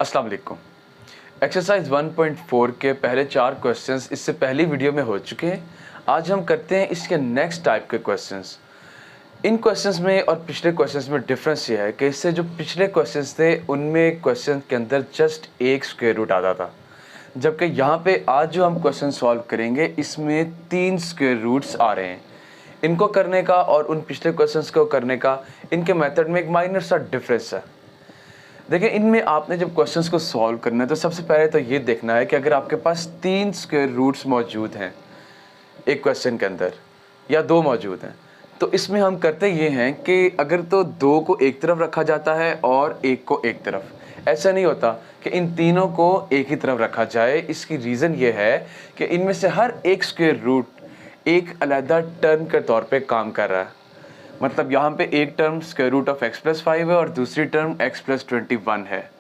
अस्सलाम वालेकुम। एक्सरसाइज 1.4 के पहले 4 क्वेश्चंस इससे पहली वीडियो में हो चुके हैं। आज हम करते हैं इसके नेक्स्ट टाइप के क्वेश्चंस। इन क्वेश्चंस में और पिछले क्वेश्चंस में डिफरेंस ये है कि इससे जो पिछले क्वेश्चंस थे उनमें क्वेश्चन के अंदर जस्ट एक स्क्वायर रूट आता था, जबकि यहाँ पे आज जो हम क्वेश्चन सॉल्व करेंगे इसमें 3 स्क्वायर रूट्स आ रहे हैं। इनको करने का और उन पिछले क्वेश्चंस को करने का इनके मेथड में एक माइनर सा डिफरेंस है। देखिए, इनमें आपने जब क्वेश्चंस को सॉल्व करना है तो सबसे पहले तो ये देखना है कि अगर आपके पास 3 स्क्वायर रूट्स मौजूद हैं एक क्वेश्चन के अंदर या 2 मौजूद हैं, तो इसमें हम करते ये हैं कि अगर तो 2 को एक तरफ रखा जाता है और 1 को एक तरफ, ऐसा नहीं होता कि इन तीनों को एक ही तरफ रखा जाए। इसकी रीज़न ये है कि इनमें से हर एक स्क्वायर रूट एक अलग टर्म के तौर पर काम कर रहा है। मतलब यहाँ पे एक term square root of x+5 है और दूसरी टर्म x+21 है,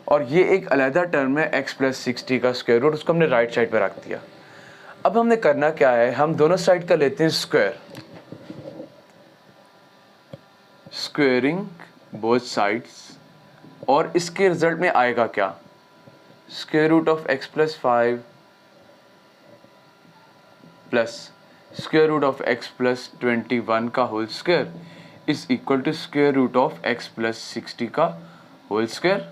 और ये एक अलग टर्म है x+60 का स्क्वायर रूट, उसको हमने राइट साइड पे रख दिया। अब हमने करना क्या है, हम दोनों साइड का लेते हैं स्क्वायर, स्क्वेयरिंग बोथ साइड्स, और इसके रिजल्ट में आएगा क्या, square root of x+5 plus square root of x+21 का whole square is equal to square root of x+60 का होल स्क्वायर।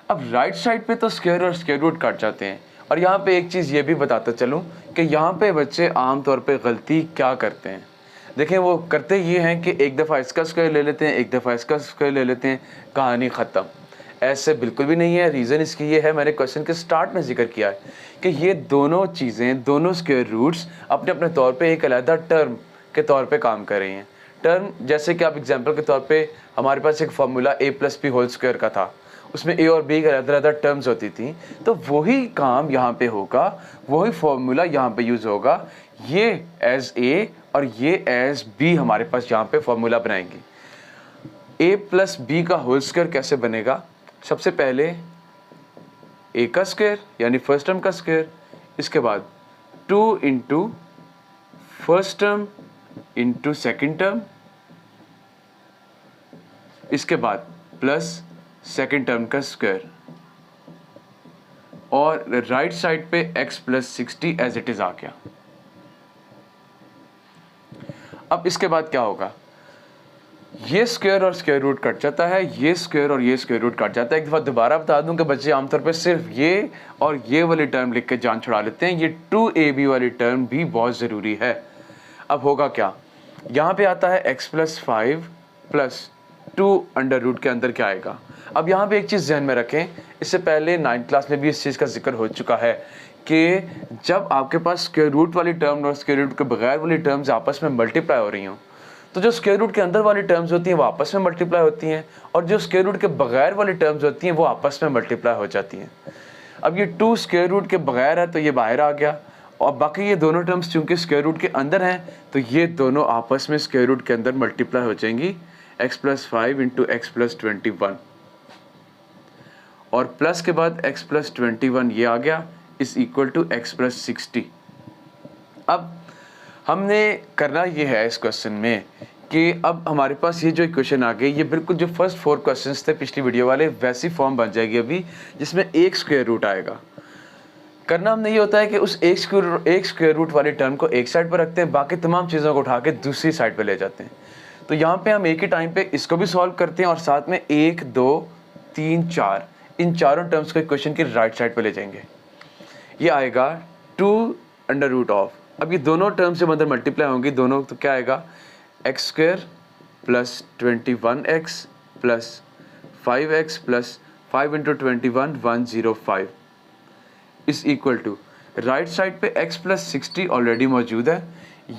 अब राइट साइड पे तो स्क्वायर और स्क्वायर रूट कट जाते हैं, और यहाँ पे एक चीज़ ये भी बताता चलूँ कि यहाँ पे बच्चे आमतौर पे गलती क्या करते हैं। देखें, वो करते ये हैं कि एक दफ़ा इसका स्क्वायर ले लेते हैं, एक दफ़ा इसका स्क्वायर ले लेते हैं, कहानी ख़त्म। ऐसे बिल्कुल भी नहीं है। रीज़न इसकी ये है, मैंने क्वेश्चन के स्टार्ट में जिक्र किया है कि ये दोनों चीज़ें, दोनों स्क्वायर रूट्स अपने अपने तौर पे एक अलग टर्म के तौर पे काम कर रही हैं। टर्म जैसे कि आप एग्जांपल के तौर पे, हमारे पास एक फार्मूला a+b होल स्क्वायर का था, उसमें a और b की अलग अलग टर्म्स होती थी, तो वही काम यहाँ पे होगा, वही फार्मूला यहाँ पे यूज़ होगा। ये एज a और ये एज b हमारे पास यहाँ पे फार्मूला बनाएंगे। a+b का होल स्क्वायर कैसे बनेगा, सबसे पहले a का स्क्वायर यानी फर्स्ट टर्म का स्क्वायर, इसके बाद 2 into first term into second term, इसके बाद प्लस सेकेंड टर्म का स्क्वायर, और राइट साइड पे x+60 एज इट इज आ गया। अब इसके बाद क्या होगा, ये स्क्वायर और स्क्वायर रूट कट जाता है, ये स्क्वायर और ये स्क्वायर रूट कट जाता है। एक दफ़ा दोबारा बता दूं कि बच्चे आमतौर पे सिर्फ ये और ये वाली टर्म लिख के जान छुड़ा लेते हैं, ये 2ab वाली टर्म भी बहुत ज़रूरी है। अब होगा क्या, यहाँ पे आता है x+5 प्लस 2 अंडर रूट के अंदर क्या आएगा। अब यहाँ पे एक चीज़ जहन में रखें, इससे पहले 9th क्लास में भी इस चीज़ का जिक्र हो चुका है कि जब आपके पास स्क्वायर रूट वाली टर्म और स्क्वायर रूट के बगैर वाली टर्म्स आपस में मल्टीप्लाई हो रही हों, तो जो स्क्वायर रूट के अंदर वाली टर्म्स होती हैं वो आपस में मल्टीप्लाई होती हैं, और जो स्क्वायर रूट के बगैर वाली टर्म्स होती हैं वो आपस में मल्टीप्लाई हो जाती हैं। अब ये 2 स्क्वायर रूट के बगैर है तो ये बाहर आ गया, और बाकी ये दोनों टर्म्स चूँकि स्क्वायर रूट के अंदर हैं तो ये दोनों आपस में स्क्वायर रूट के अंदर मल्टीप्लाई हो जाएंगी, x+5 इंटू x+21, और प्लस के बाद x+21 ये आ गया इज इक्वल टू x+60। अब हमने करना ये है इस क्वेश्चन में कि अब हमारे पास ये जो इक्वेशन आ गई, ये बिल्कुल जो फर्स्ट 4 क्वेश्चंस थे पिछली वीडियो वाले वैसी फॉर्म बन जाएगी अभी, जिसमें एक स्क्वायर रूट आएगा। करना हमने ये होता है कि उस एक स्क्वायर रूट वाली टर्म को एक साइड पर रखते हैं, बाकी तमाम चीज़ों को उठा के दूसरी साइड पर ले जाते हैं। तो यहाँ पर हम एक ही टाइम पर इसको भी सॉल्व करते हैं और साथ में 1, 2, 3, 4 इन चारों टर्म्स को इक्वेशन की राइट साइड पर ले जाएंगे। ये आएगा 2 अंडर रूट ऑफ, अब ये दोनों टर्म्स जब अंदर मल्टीप्लाई होंगी दोनों, तो क्या आएगा, x² plus 21x plus 5x plus 5 into 21 105 is equal to, right side पे x+60 ऑलरेडी मौजूद है,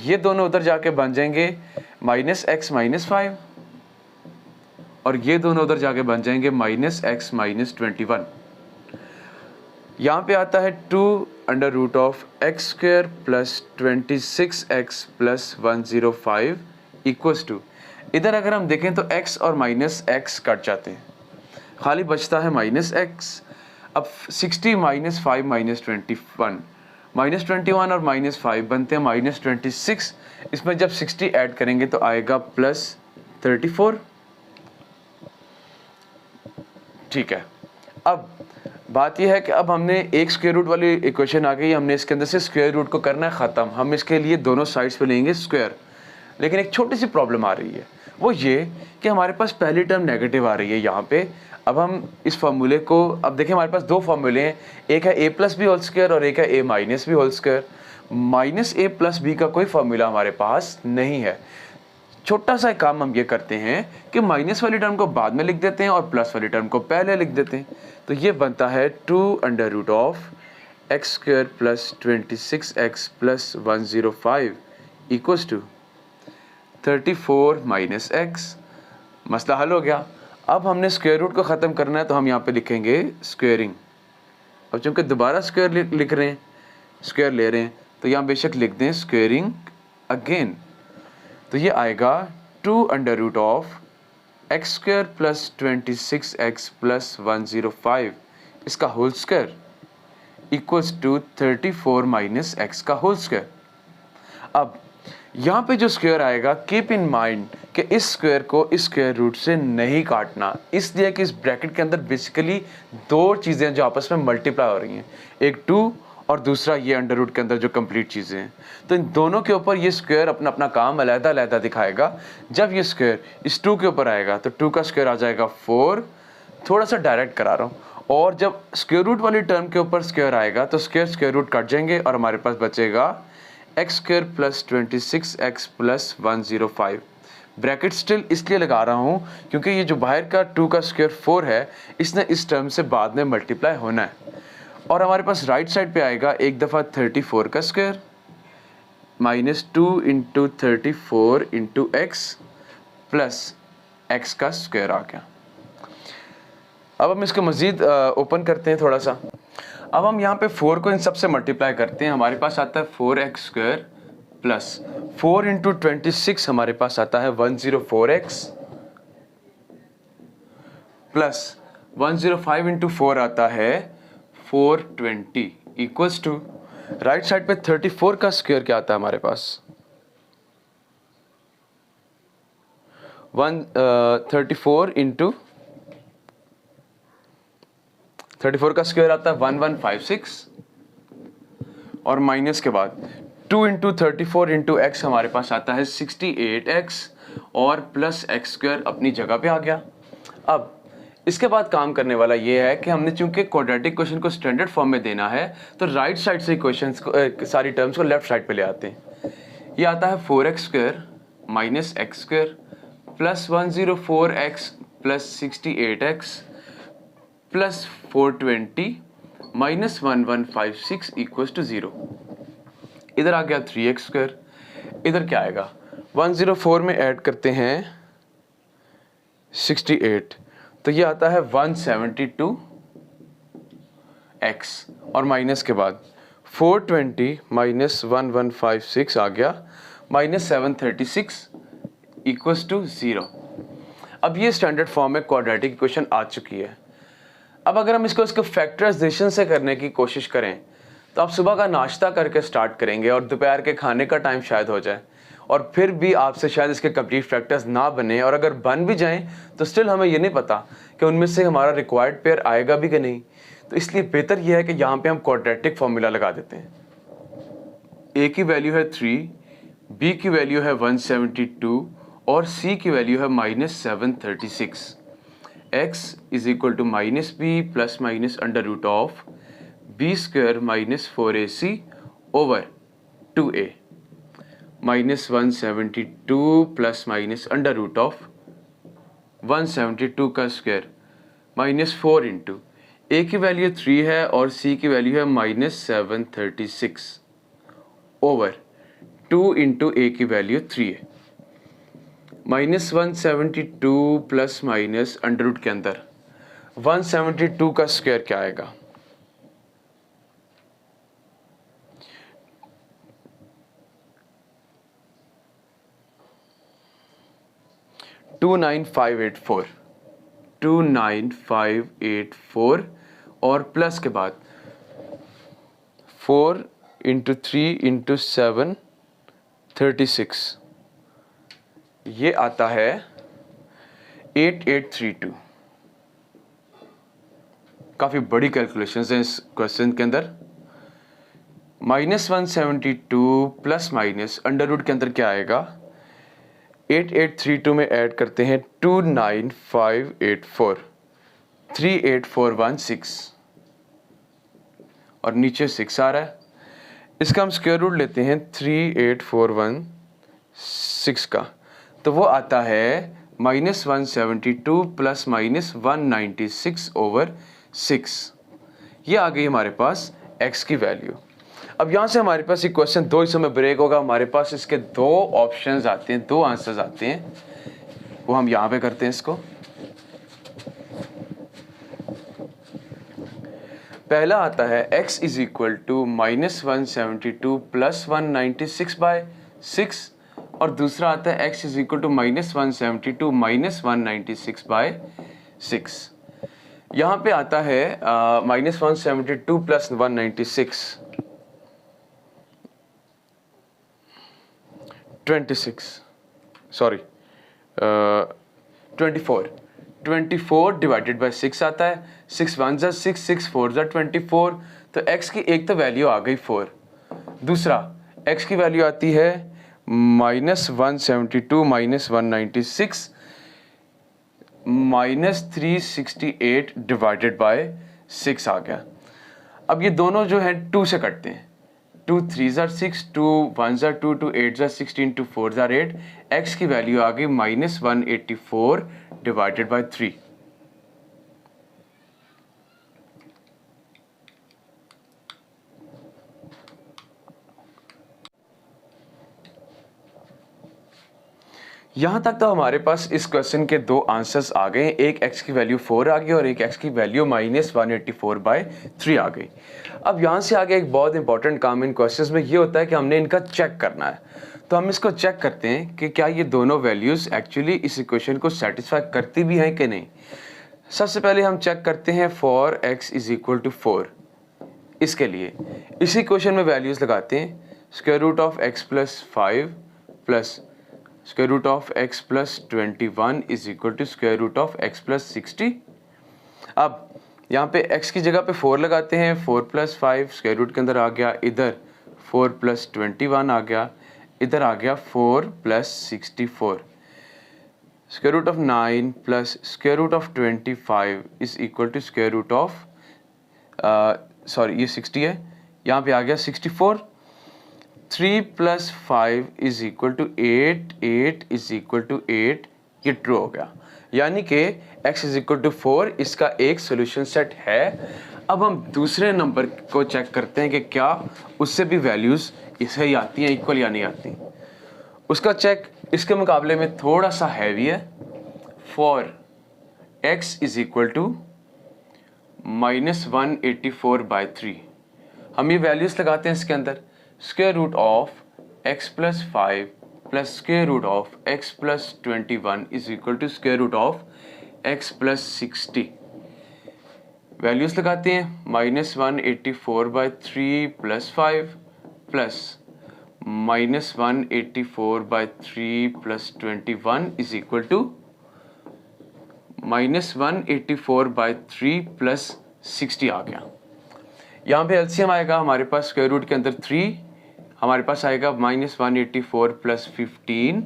ये दोनों उधर जाके बन जाएंगे -x -5, और ये दोनों उधर जाके बन जाएंगे -x -21। यहाँ पे आता है 2 under root of x² plus 26x plus 105 equals to, इधर अगर हम देखें तो x और -x कट जाते हैं, खाली बचता है -x। अब 60 -5 -21, -21 और -5 बनते हैं -26, इसमें जब 60 ऐड करेंगे तो आएगा +34। ठीक है, अब बात यह है कि अब हमने एक स्क्वायर रूट वाली इक्वेशन आ गई, हमने इसके अंदर से स्क्वायर रूट को करना है ख़त्म। हम इसके लिए दोनों साइड्स पे लेंगे स्क्वायर। लेकिन एक छोटी सी प्रॉब्लम आ रही है, वो ये कि हमारे पास पहली टर्म नेगेटिव आ रही है यहाँ पे। अब हम इस फार्मूले को, अब देखिए हमारे पास दो फार्मूले हैं, एक है a plus b whole square और एक है a minus b whole square. Minus a plus b का कोई फार्मूला हमारे पास नहीं है। छोटा सा काम हम ये करते हैं कि माइनस वाली टर्म को बाद में लिख देते हैं और प्लस वाली टर्म को पहले लिख देते हैं। तो ये बनता है 2 under root of x square plus 26x plus 105 equals to 34 minus x. मसला हल हो गया। अब हमने स्क्वायर रूट को ख़त्म करना है, तो हम यहाँ पे लिखेंगे स्क्वेयरिंग। अब चूँकि दोबारा स्क्वायर लिख रहे हैं, स्क्वायर ले रहे हैं, तो यहाँ बेशक लिख दें स्क्वेयरिंग अगेन। तो ये आएगा 2 under root of x square plus 26x plus 105 इसका whole square equals to 34 minus x का होल स्क्वायर। अब यहाँ पे जो स्क्वायर आएगा, कीप इन माइंड कि इस स्क्वायर को इस स्क्वायर रूट से नहीं काटना, इसलिए कि इस ब्रैकेट के अंदर बेसिकली दो चीज़ें जो आपस में मल्टीप्लाई हो रही हैं, एक 2 और दूसरा ये अंडर रूट के अंदर जो कंप्लीट चीज़ें हैं। तो इन दोनों के ऊपर ये स्क्वायर अपना अपना काम अलहदा अलहदा दिखाएगा। जब ये स्क्वायर इस 2 के ऊपर आएगा तो 2 का स्क्वायर आ जाएगा 4, थोड़ा सा डायरेक्ट करा रहा हूँ। और जब स्क्वायर रूट वाली टर्म के ऊपर स्क्वायर आएगा तो स्क्वायर रूट कट जाएंगे और हमारे पास बचेगा x square plus 26x plus 105। Bracket still इसलिए लगा रहा हूँ क्योंकि ये जो बाहर का 2 का स्क्वायर 4 है, इसने इस टर्म से बाद में मल्टीप्लाई होना है। और हमारे पास राइट साइड पे आएगा एक दफ़ा 34 का square minus 2 into 34 into x plus x का स्क्वायर आ गया। अब हम इसको मज़ीद ओपन करते हैं थोड़ा सा। अब हम यहाँ पे 4 को इन सब से मल्टीप्लाई करते हैं, हमारे पास आता है 4x स्क्वायर प्लस 4 इंटू 26 हमारे पास आता है 104x प्लस 105 इंटू 4 आता है 420 इक्वल्स टू राइट साइड पे 34 का स्क्वायर क्या आता है हमारे पास 34 इंटू 34 का स्क्वायर आता है 1156 और माइनस के बाद 2 इंटू 34 इंटू एक्स हमारे पास आता है 68x और प्लस एक्स स्क्वायर अपनी जगह पे आ गया। अब इसके बाद काम करने वाला ये है कि हमने चूंकि क्वाड्रेटिक क्वेश्चन को स्टैंडर्ड फॉर्म में देना है तो राइट साइड से क्वेश्चंस को सारी टर्म्स को लेफ्ट साइड पे ले आते हैं। ये आता है 4x square minus x square plus 104x plus 68x plus 420 minus 1156 equals to 0। इधर आ गया 3x स्क्वायर, इधर क्या आएगा 104 में ऐड करते हैं 68, तो ये आता है 172x और माइनस के बाद 420 माइनस 1156 आ गया माइनस 736 इक्वल्स टू 0। अब ये स्टैंडर्ड फॉर्म में क्वाड्रेटिक इक्वेशन आ चुकी है। अब अगर हम इसको फैक्टराइजेशन से करने की कोशिश करें तो आप सुबह का नाश्ता करके स्टार्ट करेंगे और दोपहर के खाने का टाइम शायद हो जाए और फिर भी आपसे शायद इसके कंप्लीट फैक्टर्स ना बने, और अगर बन भी जाएं तो स्टिल हमें ये नहीं पता कि उनमें से हमारा रिक्वायर्ड पेयर आएगा भी कि नहीं। तो इसलिए बेहतर यह है कि यहाँ पे हम क्वाड्रेटिक फॉर्मूला लगा देते हैं। a की वैल्यू है 3, b की वैल्यू है 172 और c की वैल्यू है minus 736। x is equal to minus b plus minus under root of b square minus 4ac over 2a minus 172 plus minus under root of 172 का स्क्वायर माइनस 4 इंटू a की value 3 है और c की value है minus 736 over 2 into a की value 3 है minus 172 plus minus under root के अंदर 172 का स्क्वायर क्या आएगा 29584 और प्लस के बाद 4 इंटू 3 इंटू 7 36, ये आता है 8832। काफ़ी बड़ी कैलकुलेशंस हैं इस क्वेश्चन के अंदर। -172 प्लस माइनस अंडर रूट के अंदर क्या आएगा, 8832 में ऐड करते हैं 29584, 38416 और नीचे 6 आ रहा है। इसका हम स्क्वायर रूट लेते हैं 38416 का, तो वो आता है -172 प्लस -196/6। ये आ गई हमारे पास x की वैल्यू। अब यहाँ से हमारे पास ये क्वेश्चन दो हिस्सों में ब्रेक होगा। हमारे पास इसके दो ऑप्शंस आते हैं, दो आंसर्स आते हैं, वो हम यहाँ पे करते हैं इसको। पहला आता है x is equal to -172 plus 196/6 और दूसरा आता है x is equal to -172 minus 196/6। यहाँ पे आता है -172 प्लस 196 24 डिवाइडेड बाई 6 आता है। 6 1 ज़ा 6, 6 4 ज़ा 24। तो x की एक तो वैल्यू आ गई 4, दूसरा x की वैल्यू आती है -172 माइनस 196 -368 डिवाइडेड बाय 6 आ गया। अब ये दोनों जो है 2 से कटते हैं, 2 3 ज़ा 6, 2 1 ज़ा 2, 2 8 ज़ा 16, 2 4 ज़ा 8। x की वैल्यू आ गई -184 डिवाइडेड बाय 3। यहाँ तक तो हमारे पास इस क्वेश्चन के दो आंसर्स आ गए। एक x की वैल्यू 4 आ गई और एक x की वैल्यू -184/3 आ गई। अब यहाँ से आगे एक बहुत इंपॉर्टेंट काम इन क्वेश्चंस में ये होता है कि हमने इनका चेक करना है। तो हम इसको चेक करते हैं कि क्या ये दोनों वैल्यूज़ एक्चुअली इस इक्वेशन को सेटिस्फाई करती भी हैं कि नहीं। सबसे पहले हम चेक करते हैं for x is equal to 4। इसके लिए इसी इक्वेशन में वैल्यूज़ लगाते हैं, square root of x plus 5 plus square root of x plus 21 is equal to square root of x plus 60। अब यहाँ पे x की जगह पे 4 लगाते हैं, 4 प्लस 5 स्क्वायर रूट के अंदर आ गया, इधर 4 प्लस 21 आ गया, इधर आ गया 4 plus 64। Square root of 9 plus square root of 25 is equal to square root of ये 60 है, यहाँ पे आ गया 64। 3 plus 5 is equal to 8, 8 is equal to 8, ये ट्रू हो गया। यानी कि x इज इक्वल टू 4 इसका एक सोल्यूशन सेट है। अब हम दूसरे नंबर को चेक करते हैं कि क्या उससे भी वैल्यूज़ सही आती हैं, इक्वल या नहीं आती। उसका चेक इसके मुकाबले में थोड़ा सा हैवी है। For x is equal to -184/3 हम ये वैल्यूज़ लगाते हैं इसके अंदर, square root of x plus 5 plus square root of x plus 21 is equal to square root of x plus 60। Values लगाते हैं, -184/3 plus 5 plus -184/3 plus 21 is equal to -184/3 plus 60 आ गया। यहाँ पे एलसीएम आएगा हमारे पास, स्क्वायर रूट के अंदर 3, हमारे पास आएगा -184 प्लस 15,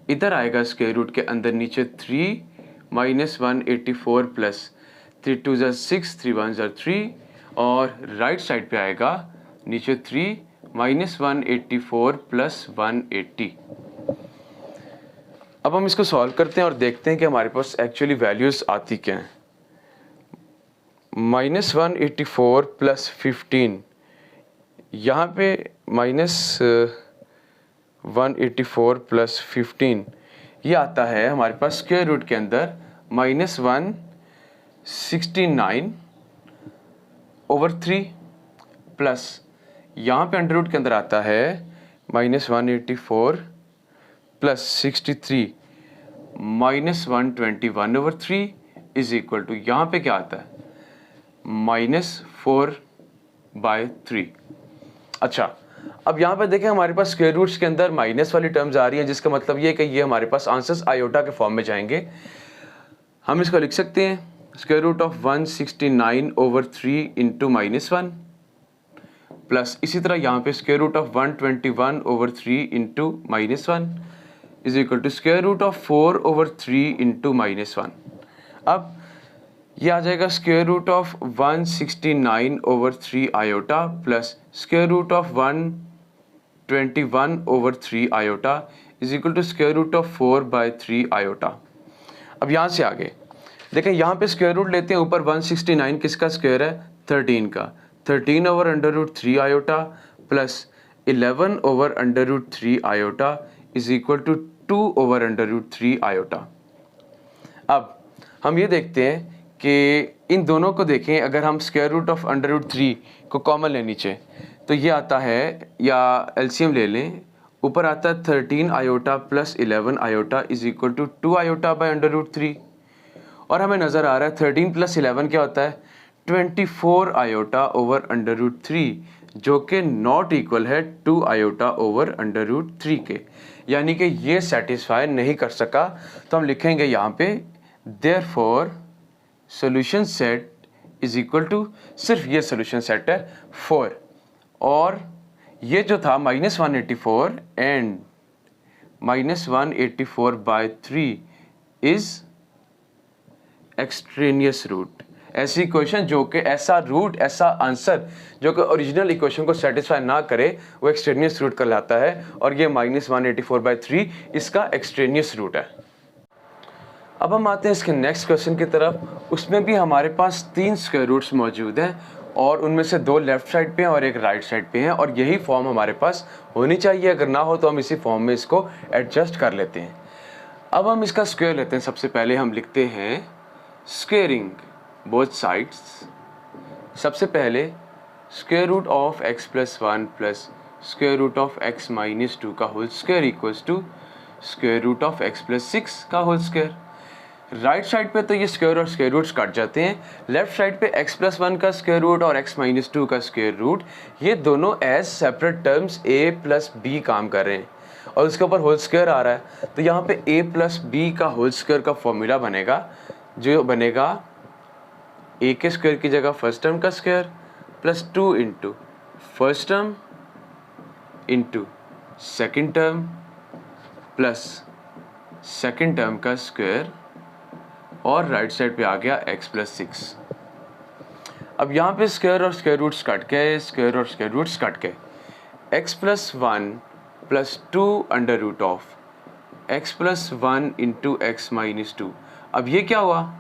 इधर आएगा स्क्वायर रूट के अंदर नीचे 3 -184 प्लस 3 2 ज़ा 6, 3 1 ज़ा 3 और राइट साइड पे आएगा नीचे 3 -184 प्लस 180। अब हम इसको सॉल्व करते हैं और देखते हैं कि हमारे पास एक्चुअली वैल्यूज़ आती क्या हैं। -184 प्लस 15, यहाँ पे -184 प्लस 15 ये आता है हमारे पास स्क्वायर रूट के अंदर -169/3 प्लस यहाँ पे अंडर रूट के अंदर आता है -184 प्लस 63 -121/3 इज इक्वल टू यहाँ पे क्या आता है -4/3। अच्छा, अब यहाँ पे देखें हमारे पास स्क्वायर रूट्स के अंदर माइनस वाली टर्म्स आ रही हैं, जिसका मतलब ये है कि ये हमारे पास आंसर्स आयोटा के फॉर्म में जाएंगे। हम इसको लिख सकते हैं square root of 169/3 into -1 plus इसी तरह यहाँ पे square root of 121/3 into -1 is equal to square root of 4/3 into -1। अब ये आ जाएगा square root of 169/3 iota plus square root of 121/3 iota is equal to square root of 4/3 iota. अब यहाँ से आगे देखें, यहाँ पे स्क्वायर रूट लेते हैं, ऊपर 169 किसका स्क्वायर है, 13 का, 13/√3 iota plus 11/√3 iota is equal to 2/√3 iota. अब हम ये देखते हैं कि इन दोनों को देखें, अगर हम स्क्वायर रूट ऑफ √3 को कॉमन ले नीचे तो ये आता है, या एलसीएम ले लें, ऊपर आता है 13 iota plus 11 iota is equal to 2 iota by √3 और हमें नज़र आ रहा है 13 प्लस 11 क्या होता है 24 आयोटा ओवर √3 जो कि नॉट इक्वल है 2 आयोटा ओवर √3 के, यानी कि ये सेटिस्फाई नहीं कर सका। तो हम लिखेंगे यहाँ पे therefore solution set is equal to, सिर्फ ये सॉल्यूशन सेट है 4 और ये जो था -184 एंड -184/3 इज एक्सट्रेनियस रूट। ऐसी इक्वेशन जो कि ऐसा रूट, ऐसा आंसर जो कि ओरिजिनल इक्वेशन को सेटिस्फाई ना करे वो एक्सट्रेनियस रूट कहलाता है और ये -184/3 इसका एक्सट्रेनियस रूट है। अब हम आते हैं इसके नेक्स्ट क्वेश्चन की तरफ। उसमें भी हमारे पास 3 स्क्वायर रूट्स मौजूद हैं और उनमें से 2 लेफ्ट साइड पे हैं और एक राइट साइड पे हैं और यही फॉर्म हमारे पास होनी चाहिए, अगर ना हो तो हम इसी फॉर्म में इसको एडजस्ट कर लेते हैं। अब हम इसका स्क्वायर लेते हैं। सबसे पहले हम लिखते हैं स्क्वेयरिंग बोथ साइड्स। सबसे पहले square root of x + 1 plus square root of x - 2 का whole square equals to square root of x + 6 का होल स्क्वायर। राइट साइड पे तो ये स्क्वायर और स्क्वायर रूट्स कट जाते हैं, लेफ्ट साइड पे x + 1 का स्क्वायर रूट और x - 2 का स्क्वायर रूट ये दोनों as separate terms a + b काम कर रहे हैं और उसके ऊपर होल स्क्वायर आ रहा है। तो यहाँ पे a + b का होल स्क्वायर का फॉर्मूला बनेगा जो बनेगा a के स्क्वायर की जगह फर्स्ट टर्म का square plus 2 into first term into second term plus second term का स्क्वायर और राइट साइड पे आ गया x + 6। अब यहाँ पे स्क्वायर और स्क्वायर रूट्स कट गए, स्क्वायर और स्क्वायर रूट्स कट गए। x + 1 plus 2 under root of x + 1 into x - 2। अब ये क्या हुआ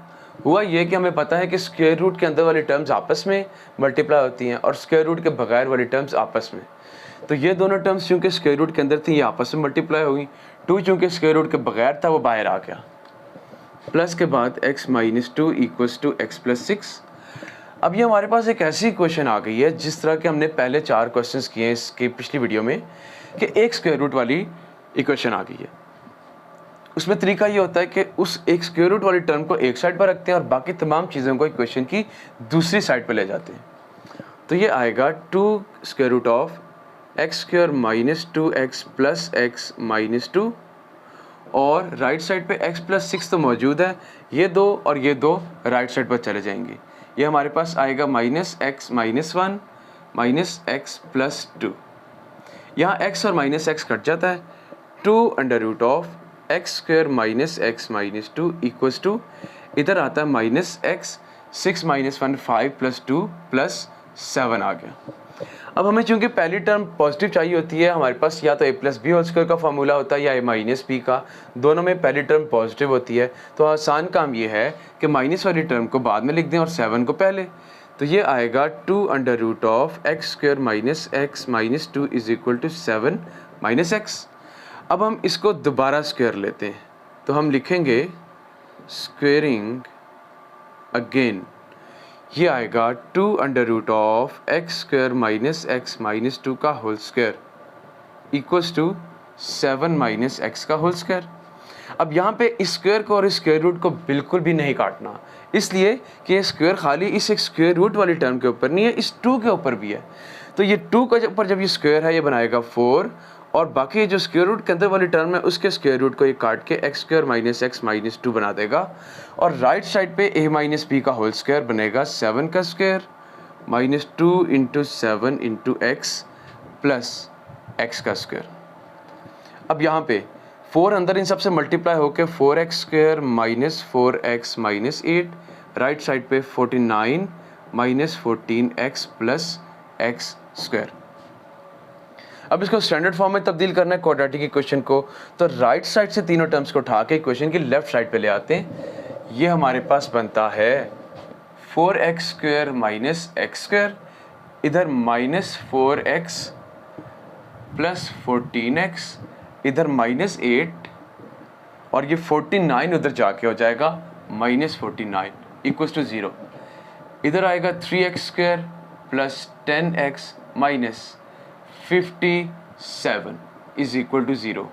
ये कि हमें पता है कि स्क्वायर रूट के अंदर वाली टर्म्स आपस में मल्टीप्लाई होती हैं और स्क्वायर रूट के बगैर वाली टर्म्स आपस में। तो ये दोनों टर्म्स चूँकि स्क्वायर रूट के अंदर थी ये आपस में मल्टीप्लाई हुई, 2 चूँकि स्क्वायर रूट के बगैर था वो बाहर आ गया। प्लस के बाद x - 2 इक्वल्स टू x + 6। अब ये हमारे पास एक ऐसी इक्वेशन आ गई है जिस तरह के हमने पहले 4 क्वेश्चंस किए हैं इसकी पिछली वीडियो में कि एक स्क्वायर रूट वाली इक्वेशन आ गई है। उसमें तरीका ये होता है कि उस एक स्क्वायर रूट वाली टर्म को एक साइड पर रखते हैं और बाकी तमाम चीज़ों को इक्वेशन की दूसरी साइड पर ले जाते हैं। तो ये आएगा 2 square root of x² - 2x plus x - 2 और राइट साइड पे x + 6 तो मौजूद है, ये 2 और ये 2 राइट साइड पर चले जाएंगे। ये हमारे पास आएगा -x - 1 -x + 2। यहाँ x और -x कट जाता है, 2 under root of x² - x - 2 equals to इधर आता है -x 6 - 1 5 + 2 + 7 आ गया। अब हमें चूंकि पहली टर्म पॉजिटिव चाहिए होती है, हमारे पास या तो a + b होल स्क्वायर का फॉर्मूला होता है या a - b का, दोनों में पहली टर्म पॉजिटिव होती है। तो आसान काम ये है कि माइनस वाली टर्म को बाद में लिख दें और 7 को पहले। तो ये आएगा 2 under root of x² - x - 2 is equal to 7 - x। अब हम इसको दोबारा स्क्वायर लेते हैं तो हम लिखेंगे स्क्वेयरिंग अगेन, ये आएगा 2 under root of x² - x - 2 का whole square equals to 7 - x का होल स्क्वायर। अब यहाँ पे इस स्क्वायर को और इस स्क्वायर रूट को बिल्कुल भी नहीं काटना, इसलिए कि ये स्क्वायर खाली इस एक स्क्वायर रूट वाली टर्म के ऊपर नहीं है, इस 2 के ऊपर भी है। तो ये 2 के ऊपर जब ये स्क्वायर है ये बनाएगा 4 और बाकी जो स्क्वायर रूट के अंदर वाली टर्म है उसके स्क्वायर रूट को ये काट के x square minus x minus 2 बना देगा, और राइट साइड पे a माइनस बी का होल स्क्वायर बनेगा 7 का square minus 2 into 7 into x plus x का स्क्वायर। अब यहाँ पे 4 अंदर इन सबसे मल्टीप्लाई होकर 4x square minus 4x minus 8, right side पे 49 minus 14x plus x square. अब इसको स्टैंडर्ड फॉर्म में तब्दील करना है क्वाड्रेटिक इक्वेशन को, तो राइट साइड से तीनों टर्म्स को उठा के इक्वेशन की लेफ्ट साइड पे ले आते हैं। ये हमारे पास बनता है 4x square minus x square, इधर माइनस 4x प्लस 14x, इधर माइनस 8, और ये 49 उधर जाके हो जाएगा माइनस 49 इक्वल्स टू 0। इधर आएगा 3x square plus 10x minus 57 is equal to 0।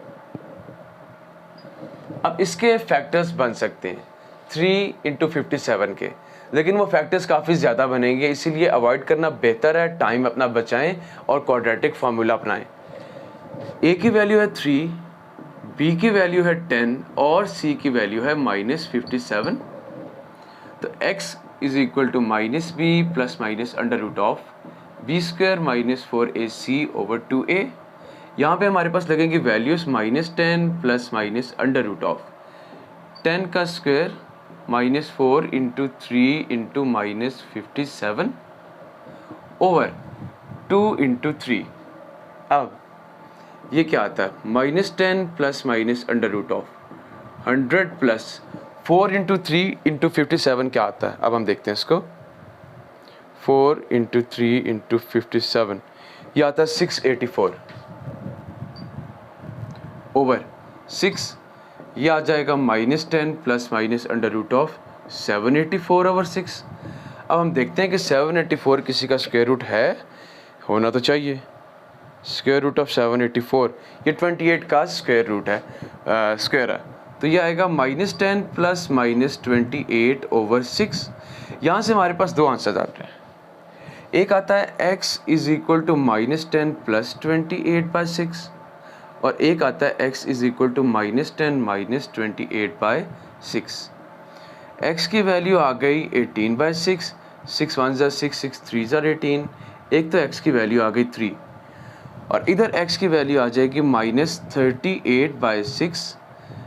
अब इसके फैक्टर्स बन सकते हैं 3 इंटू 57 के, लेकिन वो फैक्टर्स काफ़ी ज़्यादा बनेंगे, इसीलिए अवॉइड करना बेहतर है, टाइम अपना बचाएं और क्वाड्रेटिक फार्मूला अपनाएं। a की वैल्यू है 3, b की वैल्यू है 10 और c की वैल्यू है माइनस 57। तो x is equal to minus b plus minus under root of b square minus 4ac over 2a। यहाँ पे हमारे पास लगेंगी values minus 10 plus minus under root of 10 का square minus 4 into 3 into minus 57 over 2 into 3। अब ये क्या आता है minus 10 plus minus under root of 100 plus 4 into 3 into 57 क्या आता है। अब हम देखते हैं इसको, 4 इंटू 3 इंटू 57 ये आता है 684 ओवर 6, ये आ जाएगा minus 10 plus minus under root of 784 over 6। अब हम देखते हैं कि 784 किसी का स्क्वायर रूट है, होना तो चाहिए। स्क्वायर रूट ऑफ 784 ये 28 का स्क्वायर रूट है, स्क्वायर है, तो ये आएगा माइनस 10 प्लस माइनस 28 ओवर 6। यहाँ से हमारे पास दो आंसर आते हैं, एक आता है x is equal to minus 10 plus 28 by 6, और एक आता है x is equal to minus 10 minus 28 by 6। x की वैल्यू आ गई 18 बाई 6, 6 1 ज़ा 6, 6 3 ज़ा 18, एक तो x की वैल्यू आ गई 3, और इधर x की वैल्यू आ जाएगी माइनस 38 बाई 6।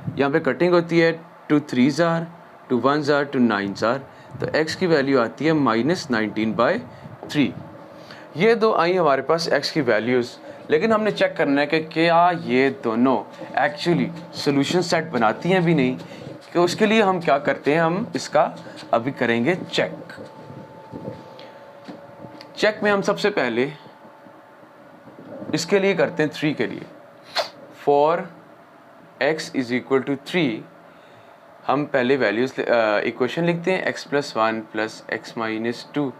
यहाँ पे कटिंग होती है 2 3 ज़ार 2 1 ज़ार 2 9 ज़ार, तो x की वैल्यू आती है माइनस 19 बाई 3। ये दो आई हमारे पास x की वैल्यूज़, लेकिन हमने चेक करना है कि क्या ये दोनों एक्चुअली सोल्यूशन सेट बनाती हैं भी नहीं, कि उसके लिए हम क्या करते हैं, हम इसका अभी करेंगे चेक। चेक में हम सबसे पहले इसके लिए करते हैं 3 के लिए, for x is equal to 3 हम पहले वैल्यूज इक्वेशन लिखते हैं, x plus 1 plus x minus 2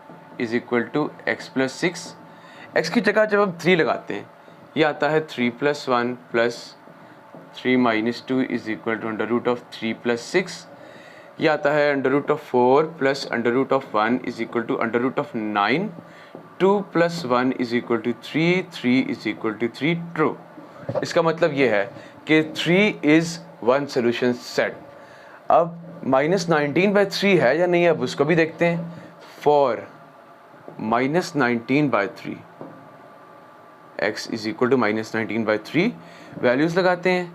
is equal to x plus 6। x की जगह जब हम 3 लगाते हैं ये आता है 3 plus 1 plus 3 minus 2 is equal to under root of 3 plus 6। ये आता है under root of 4 plus under root of 1 is equal to under root of 9, 2 plus 1 is equal to 3, 3 is equal to 3 true. इसका मतलब ये है कि 3 is one solution set. अब minus 19 by 3 है या नहीं है, अब उसको भी देखते हैं। For minus 19 by 3 x is equal to minus 19 by 3 values लगाते हैं,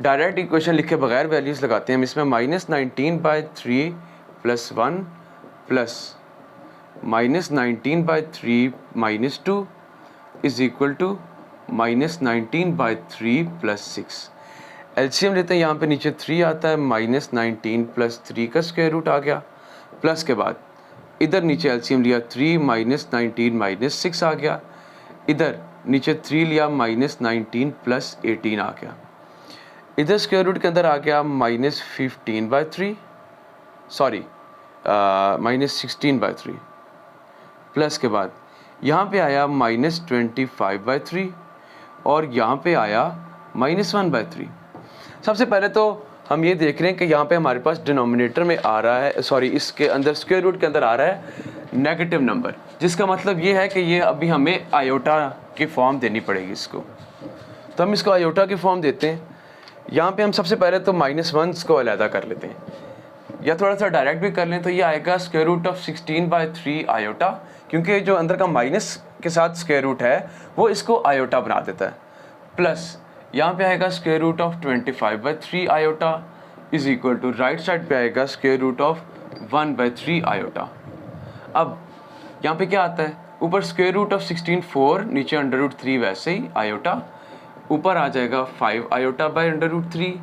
डायरेक्ट इक्वेशन लिखे बगैर वैल्यूज़ लगाते हैं हम इसमें। Minus 19 by 3 plus 1 plus minus 19 by 3 minus 2 is equal to minus 19 by 3 plus 6। LCM लेते हैं, यहाँ पे नीचे 3 आता है, माइनस 19 प्लस 3 का स्क्वायर रूट आ गया, प्लस के बाद इधर नीचे एलसीएम लिया 3 माइनस 19 माइनस 6 आ गया, इधर नीचे 3 लिया माइनस 19 प्लस 18 आ गया, इधर स्क्वायर रूट के अंदर आ गया minus 15 by 3, sorry minus 16 by 3, plus के बाद यहाँ पे आया माइनस 25 बाई 3 और यहाँ पे आया माइनस 1 बाई 3। सबसे पहले तो हम ये देख रहे हैं कि यहाँ पे हमारे पास डिनोमिनेटर में आ रहा है, सॉरी इसके अंदर स्क्वायर रूट के अंदर आ रहा है नेगेटिव नंबर, जिसका मतलब ये है कि ये अभी हमें आयोटा की फॉर्म देनी पड़ेगी इसको। तो हम इसको आयोटा की फॉर्म देते हैं। यहाँ पे हम सबसे पहले तो -1 को अलहदा कर लेते हैं, या थोड़ा सा डायरेक्ट भी कर लें तो ये आएगा स्क्वायर रूट ऑफ 16/3 आयोटा, क्योंकि जो अंदर का माइनस के साथ स्क्वायर रूट है वो इसको आयोटा बना देता है। प्लस यहाँ पे आएगा square root of 25/3 iota is equal to right side पे आएगा स्क्वायर रूट ऑफ 1/3 आयोटा। अब यहाँ पे क्या आता है, ऊपर स्क्वायर रूट ऑफ 16 4, नीचे √3 वैसे ही आयोटा, ऊपर आ जाएगा 5 आयोटा बाय √3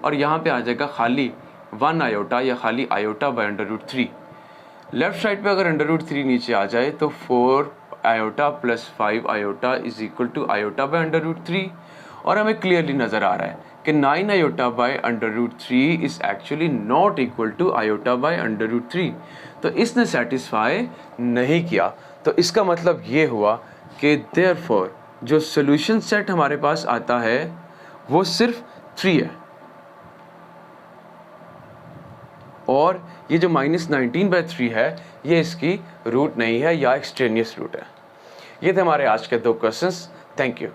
और यहाँ पे आ जाएगा खाली 1 आयोटा या खाली आयोटा बाय √3। लेफ्ट साइड पे अगर √3 नीचे आ जाए तो 4 iota plus 5 iota is equal to iota by √3, और हमें क्लियरली नज़र आ रहा है कि 9 iota by √3 is actually not equal to iota by √3। तो इसने सेटिस्फाई नहीं किया। तो इसका मतलब ये हुआ कि देयरफॉर जो सोल्यूशन सेट हमारे पास आता है वो सिर्फ 3 है, और ये जो -19/3 है ये इसकी रूट नहीं है या एक्सट्रेनियस रूट है। ये थे हमारे आज के 2 क्वेश्चंस। Thank you.